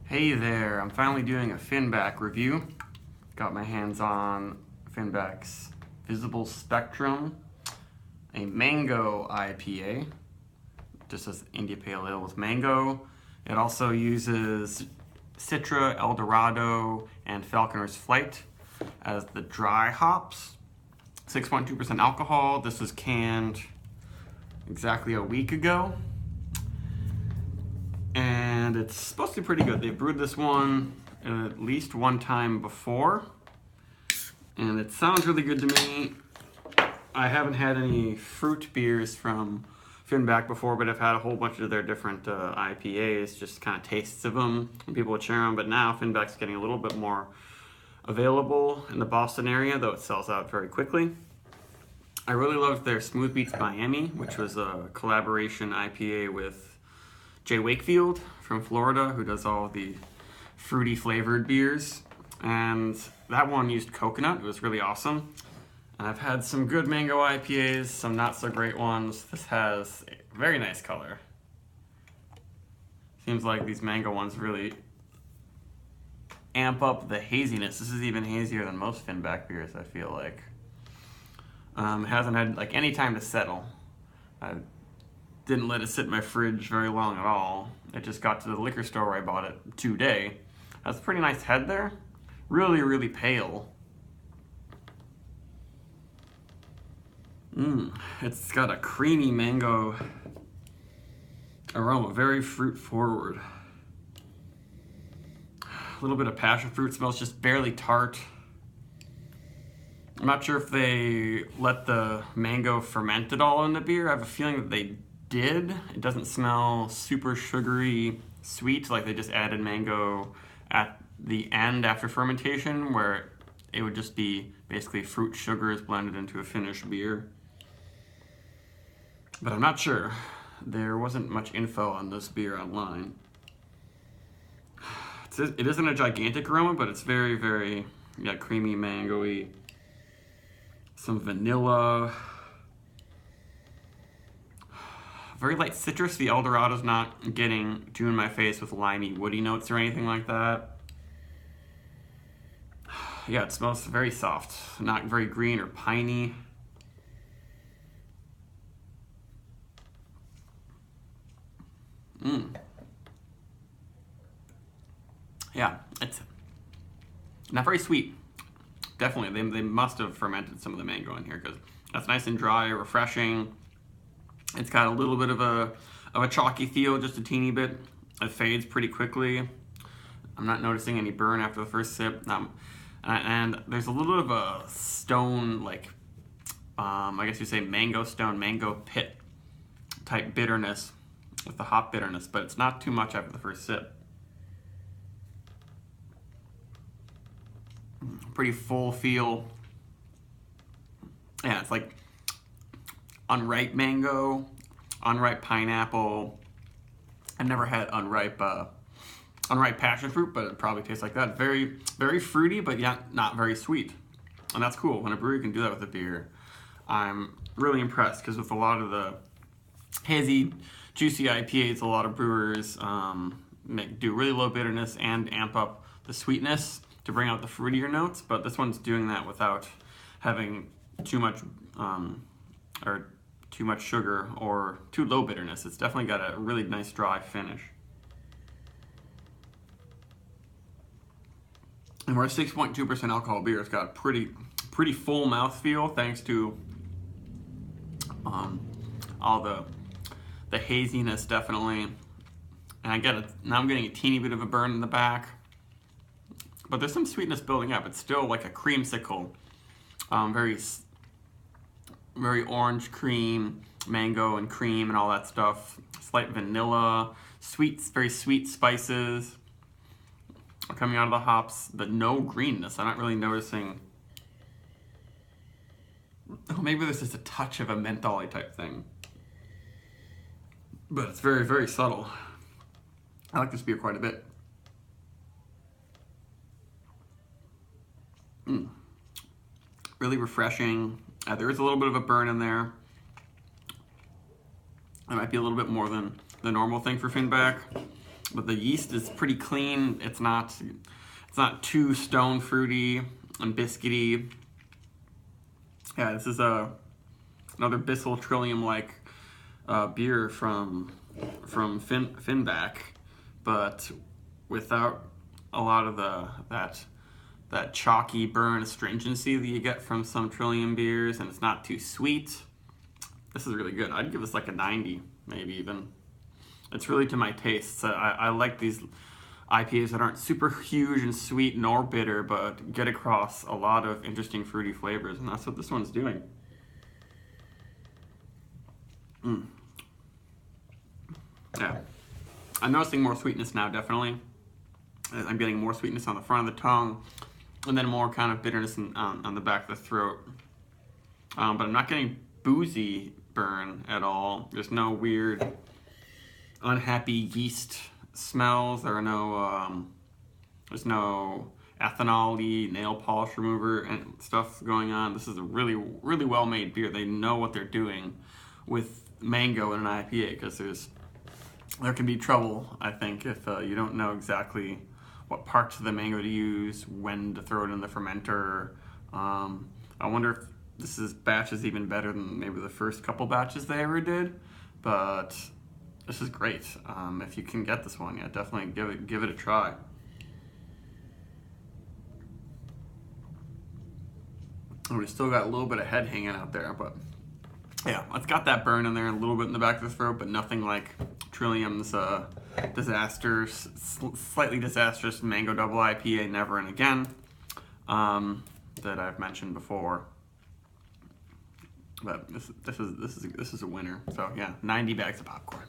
Hey there, I'm finally doing a Finback review. Got my hands on Finback's Visible Spectrum, a mango IPA, just as India Pale Ale with mango. It also uses Citra, Eldorado, and Falconer's Flight as the dry hops. 6.2% alcohol. This was canned exactly a week ago. And it's supposed to be pretty good. They've brewed this one at least one time before, and it sounds really good to me. I haven't had any fruit beers from Finback before, but I've had a whole bunch of their different IPAs, just kind of tastes of them, and people would share them. But now Finback's getting a little bit more available in the Boston area, though it sells out very quickly. I really loved their Smooth Beats Miami, which was a collaboration IPA with Jay Wakefield from Florida, who does all the fruity flavored beers. And that one used coconut. It was really awesome. And I've had some good mango IPAs, some not so great ones. This has a very nice color. Seems like these mango ones really amp up the haziness. This is even hazier than most Finback beers, I feel like. It hasn't had like any time to settle. I didn't let it sit in my fridge very long at all. It just got to the liquor store where I bought it today. Has a pretty nice head there. Really, really pale. It's got a creamy mango aroma, very fruit forward. A little bit of passion fruit, smells just barely tart. I'm not sure if they let the mango ferment at all in the beer. I have a feeling that they did. It doesn't smell super sugary sweet, like they just added mango at the end after fermentation, where it would just be basically fruit sugars blended into a finished beer. But I'm not sure. There wasn't much info on this beer online. It isn't a gigantic aroma, but it's very, very creamy, mango-y. Some vanilla. Very light citrus. The Eldorado's not getting too in my face with limey, woody notes or anything like that. Yeah, it smells very soft. Not very green or piney. Yeah, it's not very sweet. Definitely, they must have fermented some of the mango in here because that's nice and dry, refreshing. It's got a little bit of a chalky feel, just a teeny bit. It fades pretty quickly. I'm not noticing any burn after the first sip. And there's a little bit of a stone, like, I guess you say mango stone, mango pit type bitterness with the hop bitterness, but it's not too much after the first sip. Pretty full feel. Yeah, it's like unripe mango, unripe pineapple. I've never had unripe passion fruit, but it probably tastes like that. Very, very fruity, but yeah, not very sweet. And that's cool. When a brewery can do that with a beer, I'm really impressed, because with a lot of the hazy, juicy IPAs, a lot of brewers do really low bitterness and amp up the sweetness to bring out the fruitier notes, but this one's doing that without having too much or too much sugar or too low bitterness. It's definitely got a really nice dry finish. And we're a 6.2% alcohol beer. It's got a pretty full mouthfeel thanks to all the haziness, definitely. And now I'm getting a teeny bit of a burn in the back. But there's some sweetness building up. It's still like a creamsicle. Very orange cream, mango and cream and all that stuff. Slight vanilla, very sweet spices are coming out of the hops, but no greenness. I'm not really noticing. Oh, maybe there's just a touch of a menthol-y type thing. But it's very, very subtle. I like this beer quite a bit. Really refreshing. There is a little bit of a burn in there. It might be a little bit more than the normal thing for Finback. but the yeast is pretty clean. It's not too stone fruity and biscuity. Yeah, this is another Bissell Trillium like beer from Finback, but without a lot of that chalky burn astringency that you get from some Trillium beers, and it's not too sweet. This is really good. I'd give this like a 90, maybe even. It's really to my taste. So I like these IPAs that aren't super huge and sweet nor bitter, but get across a lot of interesting fruity flavors, and that's what this one's doing. Yeah, I'm noticing more sweetness now, definitely. I'm getting more sweetness on the front of the tongue, and then more kind of bitterness on the back of the throat. But I'm not getting boozy burn at all. There's no weird, unhappy yeast smells. There are there's no ethanol-y nail polish remover and stuff going on. This is a really, really well-made beer. They know what they're doing with mango in an IPA, because there can be trouble, I think, if you don't know exactly what parts of the mango to use, when to throw it in the fermenter. I wonder if this batch is even better than maybe the first couple batches they ever did, but this is great. If you can get this one, yeah, definitely give it a try. And we still got a little bit of head hanging out there, but yeah, it's got that burn in there, a little bit in the back of the throat, but nothing like Trillium's slightly disastrous Mango Double IPA Never and Again that I've mentioned before. But this is a winner. So yeah, 90 bags of popcorn.